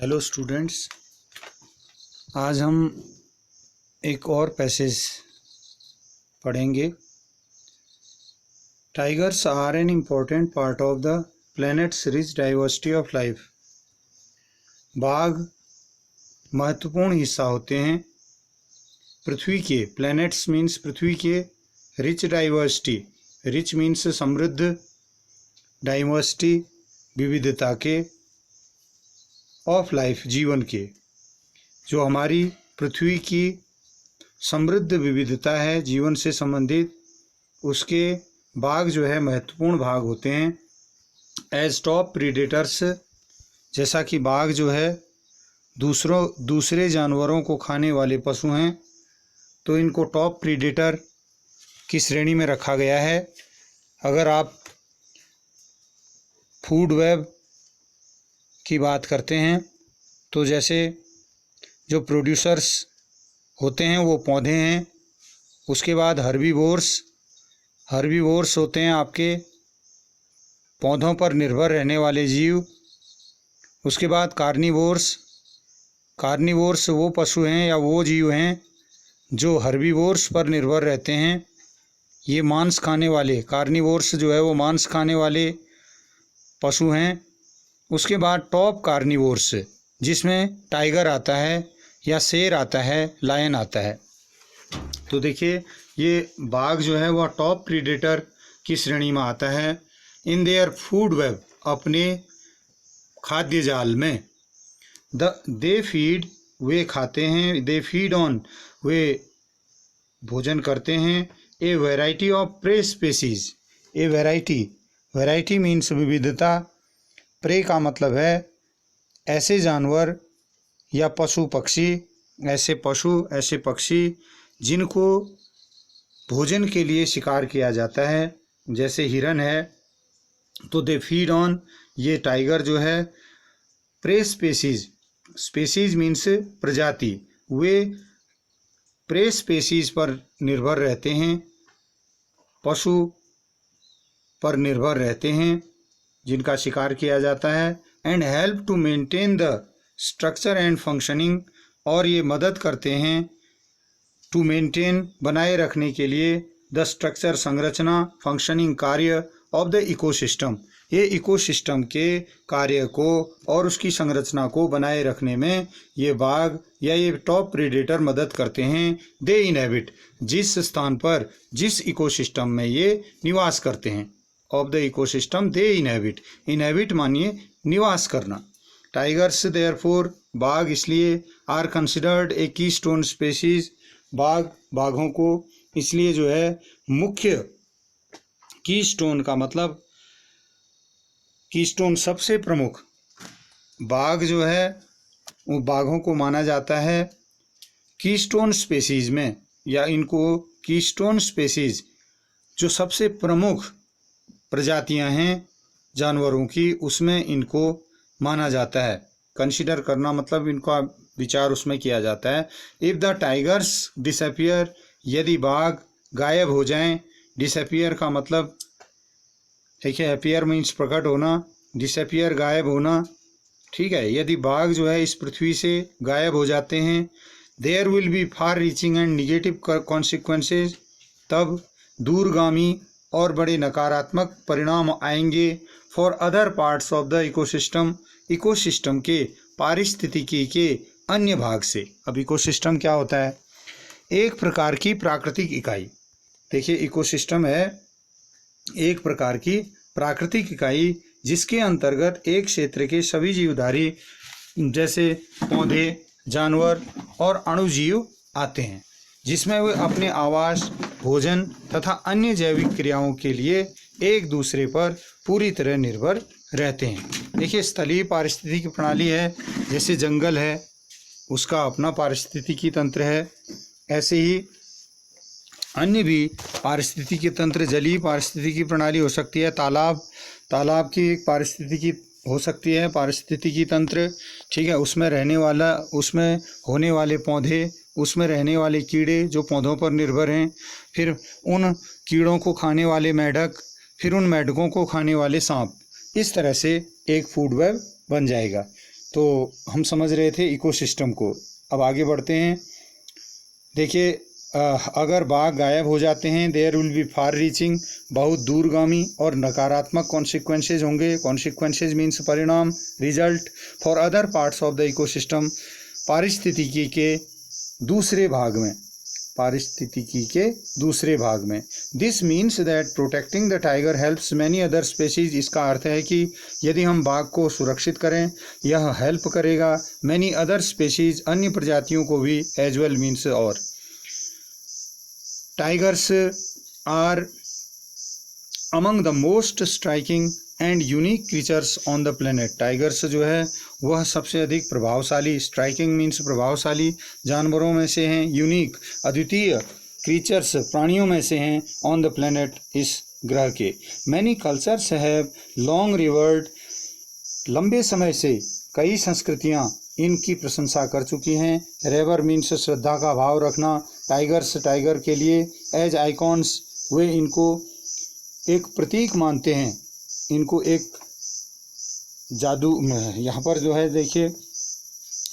Hello students, आज हम एक और पैसेज पढ़ेंगे। Tigers are an important part of the planet's rich diversity of life. बाघ महत्वपूर्ण हिस्सा होते हैं पृथ्वी के, प्लैनेट्स मीन्स पृथ्वी के, रिच डाइवर्सिटी, रिच मीन्स समृद्ध, डाइवर्सिटी विविधता के, ऑफ लाइफ जीवन के, जो हमारी पृथ्वी की समृद्ध विविधता है जीवन से संबंधित, उसके बाघ जो है महत्वपूर्ण भाग होते हैं। एज टॉप प्रीडेटर्स, जैसा कि बाघ जो है दूसरे जानवरों को खाने वाले पशु हैं, तो इनको टॉप प्रीडेटर की श्रेणी में रखा गया है। अगर आप फूड वेब की बात करते हैं तो जैसे जो प्रोड्यूसर्स होते हैं वो पौधे हैं, उसके बाद हर्बीवोर्स होते हैं आपके पौधों पर निर्भर रहने वाले जीव। उसके बाद कार्निवोर्स वो पशु हैं या वो जीव हैं जो हर्बीवोर्स पर निर्भर रहते हैं। ये मांस खाने वाले, कार्निवोर्स जो है वो मांस खाने वाले पशु हैं। उसके बाद टॉप कार्निवोर्स, जिसमें टाइगर आता है या शेर आता है, लायन आता है। तो देखिए ये बाघ जो है वह टॉप प्रीडेटर की श्रेणी में आता है। इन देयर फूड वेब, अपने खाद्य जाल में, दे फीड, वे खाते हैं, दे फीड ऑन, वे भोजन करते हैं, a variety of prey species, a variety means विविधता, प्रे का मतलब है ऐसे जानवर या पशु पक्षी, ऐसे पक्षी जिनको भोजन के लिए शिकार किया जाता है, जैसे हिरन है। तो दे फीड ऑन, ये टाइगर जो है प्रे स्पेसीज मीन्स प्रजाति, वे प्रे स्पेसीज पर निर्भर रहते हैं, पशु पर निर्भर रहते हैं जिनका शिकार किया जाता है। And help to maintain the structure and functioning, और ये मदद करते हैं टू मेंटेन, बनाए रखने के लिए, द स्ट्रक्चर संरचना, फंक्शनिंग कार्य, ऑफ द इकोसिस्टम, ये इकोसिस्टम के कार्य को और उसकी संरचना को बनाए रखने में ये बाघ या ये टॉप प्रीडेटर मदद करते हैं। दे इनहेबिट, जिस स्थान पर, जिस इकोसिस्टम में ये निवास करते हैं, of the ecosystem they inhabit मानिए निवास करना। टाइगर्स देयरफॉर, बाघ इसलिए, are considered a keystone species, बाघों को इसलिए जो है मुख्य, कीस्टोन का मतलब कीस्टोन सबसे प्रमुख, बाघ जो है वो बाघों को माना जाता है कीस्टोन स्पेसीज में, या इनको कीस्टोन स्पेसीज जो सबसे प्रमुख प्रजातियां हैं जानवरों की, उसमें इनको माना जाता है। कंसीडर करना मतलब इनका विचार उसमें किया जाता है। इफ़ द टाइगर्स डिसअपियर, यदि बाघ गायब हो जाएं, डिसअपियर का मतलब देखिए, अपीयर मीन्स प्रकट होना, डिसअपियर गायब होना, ठीक है। यदि बाघ जो है इस पृथ्वी से गायब हो जाते हैं, there will be far reaching and negative consequences, तब दूरगामी और बड़े नकारात्मक परिणाम आएंगे for other parts of the ecosystem के, पारिस्थितिकी के अन्य भाग से। अब इकोसिस्टम क्या होता है? एक प्रकार की प्राकृतिक इकाई। देखिए इकोसिस्टम है एक प्रकार की प्राकृतिक इकाई जिसके अंतर्गत एक क्षेत्र के सभी जीवधारी जैसे पौधे, जानवर और अणुजीव आते हैं, जिसमें वे अपने आवास, भोजन तथा अन्य जैविक क्रियाओं के लिए एक दूसरे पर पूरी तरह निर्भर रहते हैं। देखिए स्थलीय पारिस्थितिकी प्रणाली है, जैसे जंगल है उसका अपना पारिस्थितिकी तंत्र है, ऐसे ही अन्य भी पारिस्थितिकी तंत्र, जलीय पारिस्थितिकी प्रणाली हो सकती है, तालाब की एक पारिस्थितिकी हो सकती है पारिस्थितिकी तंत्र, ठीक है। उसमें होने वाले पौधे, उसमें रहने वाले कीड़े जो पौधों पर निर्भर हैं, फिर उन कीड़ों को खाने वाले मेढक, फिर उन मेढकों को खाने वाले सांप, इस तरह से एक फूड वेब बन जाएगा। तो हम समझ रहे थे इकोसिस्टम को। अब आगे बढ़ते हैं। देखिए, अगर बाघ गायब हो जाते हैं, there will be far reaching, बहुत दूरगामी और नकारात्मक कॉन्सिक्वेंसेज होंगे। कॉन्सिक्वेंसेज मीन्स परिणाम, result for other parts of the ecosystem, पारिस्थितिकी के दूसरे भाग में, पारिस्थितिकी के दूसरे भाग में। This means that protecting the tiger helps many other species, इसका अर्थ है कि यदि हम बाघ को सुरक्षित करें, यह हेल्प करेगा मैनी अदर स्पेसीज, अन्य प्रजातियों को भी, एज वेल मीन्स और। Tigers are among the most striking and unique creatures on the planet. Tigers जो है वह सबसे अधिक प्रभावशाली, स्ट्राइकिंग मीन्स प्रभावशाली, जानवरों में से हैं, यूनिक अद्वितीय, क्रीचर्स प्राणियों में से हैं, ऑन द प्लेनेट इस ग्रह के। Many cultures have long revered, लंबे समय से कई संस्कृतियां इनकी प्रशंसा कर चुकी हैं। रेवर मीन्स श्रद्धा का भाव रखना, टाइगर्स टाइगर के लिए, एज आइकॉन्स, वे इनको एक प्रतीक मानते हैं, इनको एक जादू में, यहाँ पर जो है देखिए,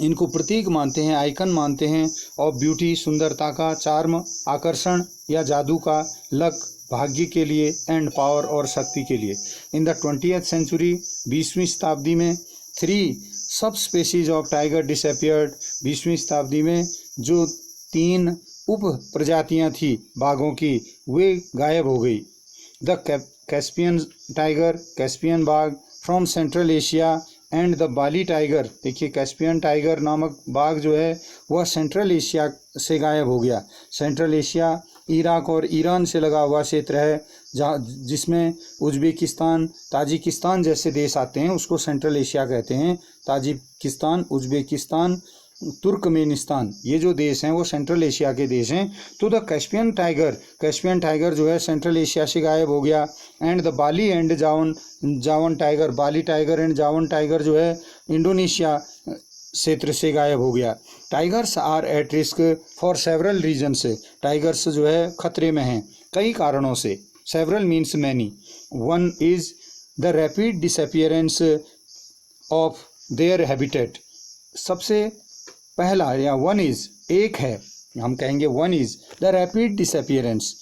इनको प्रतीक मानते हैं, आइकन मानते हैं, और ब्यूटी, सुंदरता का, चार्म, आकर्षण या जादू का, लक, भाग्य के लिए, एंड पावर और शक्ति के लिए। इन द 20th सेंचुरी, 20वीं शताब्दी में, 3 सब स्पेसीज ऑफ टाइगर डिसअपियर्ड, 20वीं शताब्दी में जो 3 उप प्रजातियाँ थी बाघों की, वे गायब हो गई। द कैस्पियन टाइगर, कैस्पियन बाघ from Central Asia, and the Bali tiger, देखिए कैस्पियन टाइगर नामक बाघ जो है वह सेंट्रल एशिया से गायब हो गया। सेंट्रल एशिया इराक और ईरान से लगा हुआ क्षेत्र है, जहाँ जिसमें उज्बेकिस्तान, ताजिकिस्तान जैसे देश आते हैं, उसको सेंट्रल एशिया कहते हैं। ताजिकिस्तान, उज्बेकिस्तान, तुर्कमेनिस्तान, ये जो देश हैं वो सेंट्रल एशिया के देश हैं। तो द कैस्पियन टाइगर जो है सेंट्रल एशिया से गायब हो गया। And the Bali and Javan tiger, Bali tiger and Javan tiger जो है इंडोनेशिया क्षेत्र से गायब हो गया। Tigers are at risk for several reasons, tigers जो है खतरे में हैं कई कारणों से। Several means many. One is the rapid disappearance of their habitat, सबसे पहला, या वन इज एक है, हम कहेंगे one is the rapid disappearance,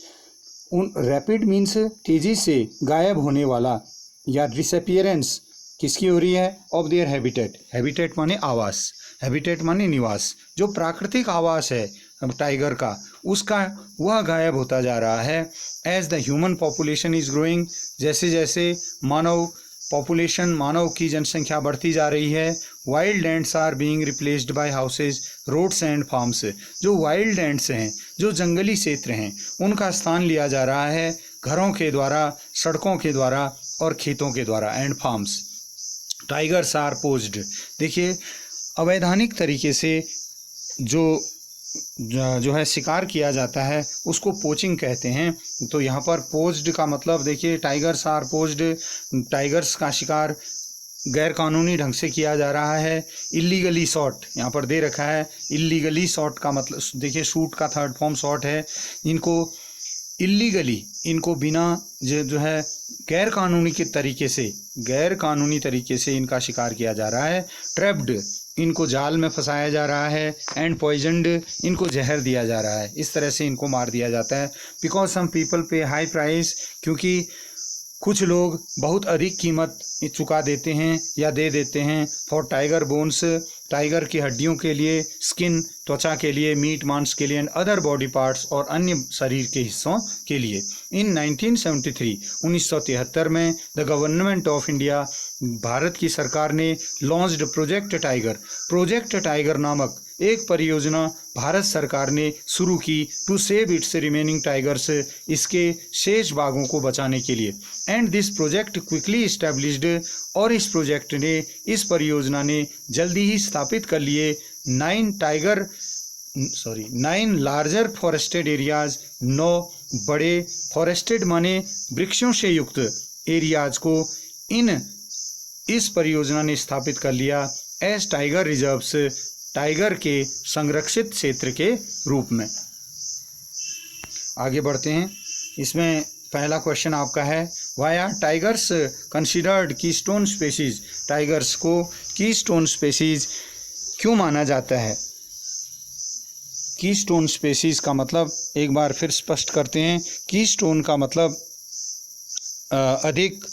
उन रैपिड मीन्स तेजी से गायब होने वाला, या डिसअपियरेंस किसकी हो रही है, ऑफ देयर हैबिटेट, हैबिटेट माने आवास, हैबिटेट माने निवास, जो प्राकृतिक आवास है टाइगर का, उसका वह गायब होता जा रहा है। As the human population is growing, जैसे जैसे मानव पॉपुलेशन, मानव की जनसंख्या बढ़ती जा रही है। Wild lands are being replaced by houses, roads and farms, जो वाइल्ड लैंड्स हैं, जो जंगली क्षेत्र हैं, उनका स्थान लिया जा रहा है घरों के द्वारा, सड़कों के द्वारा और खेतों के द्वारा, and farms. Tigers are poached, देखिए अवैधानिक तरीके से जो है शिकार किया जाता है उसको पोचिंग कहते हैं। तो यहाँ पर पोज्ड का मतलब देखिए, टाइगर्स आर पोज्ड, टाइगर्स का शिकार गैर कानूनी ढंग से किया जा रहा है। इल्लीगली शॉट यहाँ पर दे रखा है, इल्लीगली शॉट का मतलब देखिए शूट का थर्ड फॉर्म शॉट है। इनको इल्लीगली, इनको बिना जो है गैर कानूनी तरीके से इनका शिकार किया जा रहा है। ट्रैप्ड, इनको जाल में फंसाया जा रहा है। एंड पॉइजनड, इनको जहर दिया जा रहा है, इस तरह से इनको मार दिया जाता है। बिकॉज सम पीपल पे हाई प्राइस, क्योंकि कुछ लोग बहुत अधिक कीमत चुका देते हैं या दे देते हैं। फॉर टाइगर बोन्स, टाइगर की हड्डियों के लिए। स्किन, त्वचा के लिए। मीट, मांस के लिए। एंड अदर बॉडी पार्ट्स, और अन्य शरीर के हिस्सों के लिए। इन 1973 में the government of India, Bharat की सरकार ने लॉन्च्ड प्रोजेक्ट टाइगर नामक एक परियोजना भारत सरकार ने शुरू की to save its remaining tigers, इसके शेष बाघों को बचाने के लिए। And this project quickly established, और इस परियोजना ने जल्दी ही स्थापित कर लिए 9 लार्जर फॉरेस्टेड एरियाज, 9 बड़े फॉरेस्टेड माने वृक्षों से युक्त एरियाज को इस परियोजना ने स्थापित कर लिया एज टाइगर रिजर्व्स, टाइगर के संरक्षित क्षेत्र के रूप में। आगे बढ़ते हैं। इसमें पहला क्वेश्चन आपका है, why are tigers considered keystone species, tigers को कीस्टोन स्पीशीज क्यों माना जाता है? कीस्टोन स्पीशीज का मतलब एक बार फिर स्पष्ट करते हैं। कीस्टोन का मतलब अधिक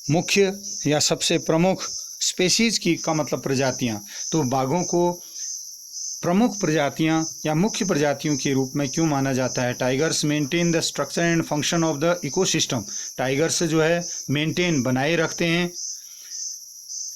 मुख्य या सबसे प्रमुख, स्पीशीज की का मतलब प्रजातियां। तो बाघों को प्रमुख प्रजातियां या मुख्य प्रजातियों के रूप में क्यों माना जाता है? Tigers maintain the structure and function of the ecosystem. Tigers जो है मेंटेन बनाए रखते हैं।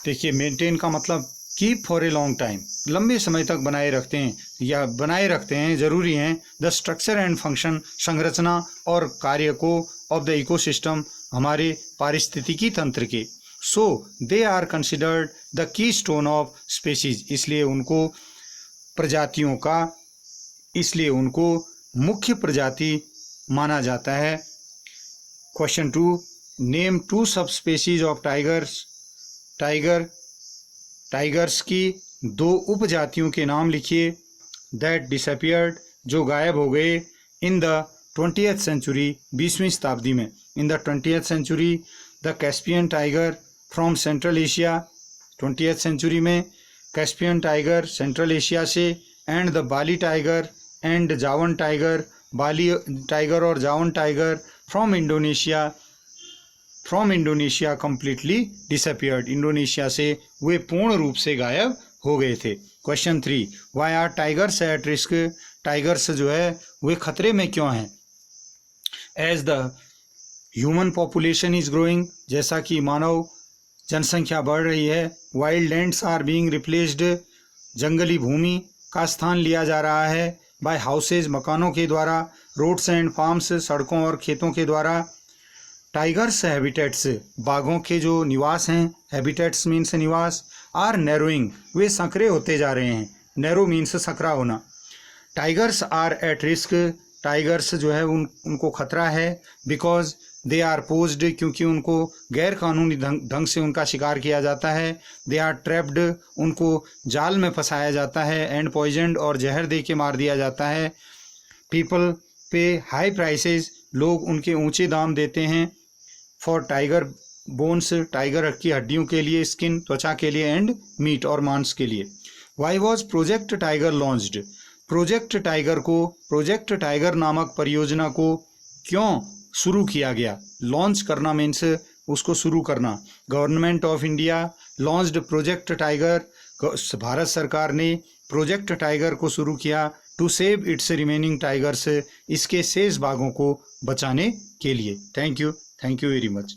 देखिए, मेंटेन का मतलब keep for a long time, लंबे समय तक बनाए रखते हैं या बनाए रखते हैं, जरूरी हैं। द स्ट्रक्चर एंड फंक्शन, संरचना और कार्य को, ऑफ द इकोसिस्टम, हमारे पारिस्थितिकी तंत्र के। So they are considered the keystone of species, इसलिए उनको मुख्य प्रजाति माना जाता है। क्वेश्चन 2, नेम 2 सब स्पीशीज ऑफ टाइगर्स की 2 उपजातियों के नाम लिखिए। दैट डिसअपियर्ड, जो गायब हो गए। इन द 20th सेंचुरी, 20वीं शताब्दी में। In the 20th century, the Caspian tiger from Central Asia, 20th century में कैस्पियन टाइगर सेंट्रल एशिया से, and the Bali tiger and Javan tiger, Bali tiger और Javan tiger from Indonesia completely disappeared, Indonesia से वे पूर्ण रूप से गायब हो गए थे। Question 3, why are tigers at risk, tigers जो है वे खतरे में क्यों हैं? As the human population is growing, जैसा कि मानव जनसंख्या बढ़ रही है। Wild lands are being replaced, जंगली भूमि का स्थान लिया जा रहा है। बाय हाउसेज, मकानों के द्वारा। रोड्स एंड फार्म्स, सड़कों और खेतों के द्वारा। टाइगर्स हैबिटेट्स, बाघों के जो निवास हैं, हैबिटेट्स मीन्स निवास, आर नैरोइंग, वे संकरे होते जा रहे हैं। नैरो मीन्स संकरा होना। Tigers are at risk, tigers जो है उनको खतरा है। बिकॉज दे आर पोज्ड, क्योंकि उनको गैर कानूनी ढंग से उनका शिकार किया जाता है। दे आर ट्रैप्ड, उनको जाल में फंसाया जाता है। एंड पॉइजनड, और जहर दे के मार दिया जाता है। पीपल पे हाई प्राइसेस, लोग उनके ऊंचे दाम देते हैं। फॉर टाइगर बोन्स, टाइगर की हड्डियों के लिए। स्किन, त्वचा के लिए। एंड मीट, और मांस के लिए। Why was project tiger launched, project tiger नामक परियोजना को क्यों शुरू किया गया? लॉन्च करना मीन्स उसको शुरू करना। Government of India launched project tiger, भारत सरकार ने प्रोजेक्ट टाइगर को शुरू किया। To save its remaining tigers, इसके शेष भागों को बचाने के लिए। Thank you very much.